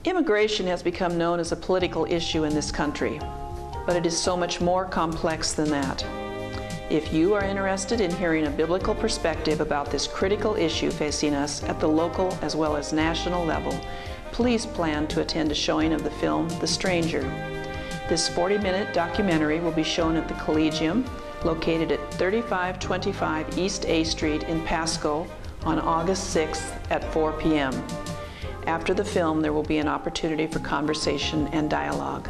Immigration has become known as a political issue in this country, but it is so much more complex than that. If you are interested in hearing a biblical perspective about this critical issue facing us at the local as well as national level, please plan to attend a showing of the film The Stranger. This 40-minute documentary will be shown at the Collegium, located at 3525 East A Street in Pasco on August 6th at 4 p.m. After the film, there will be an opportunity for conversation and dialogue.